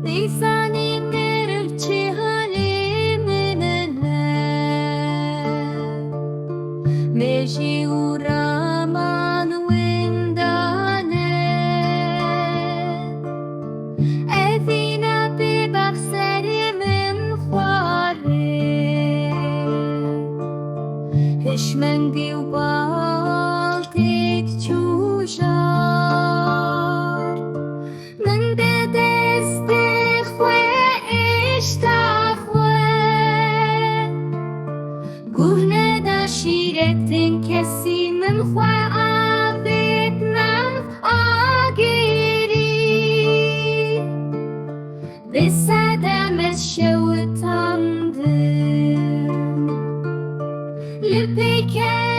Nizanim Türkçe Mejî raman winda Evîna bêbext serê Warê Hişmendî destê neda şîretên kesî avêt agirî sedem şewitandim li pêkê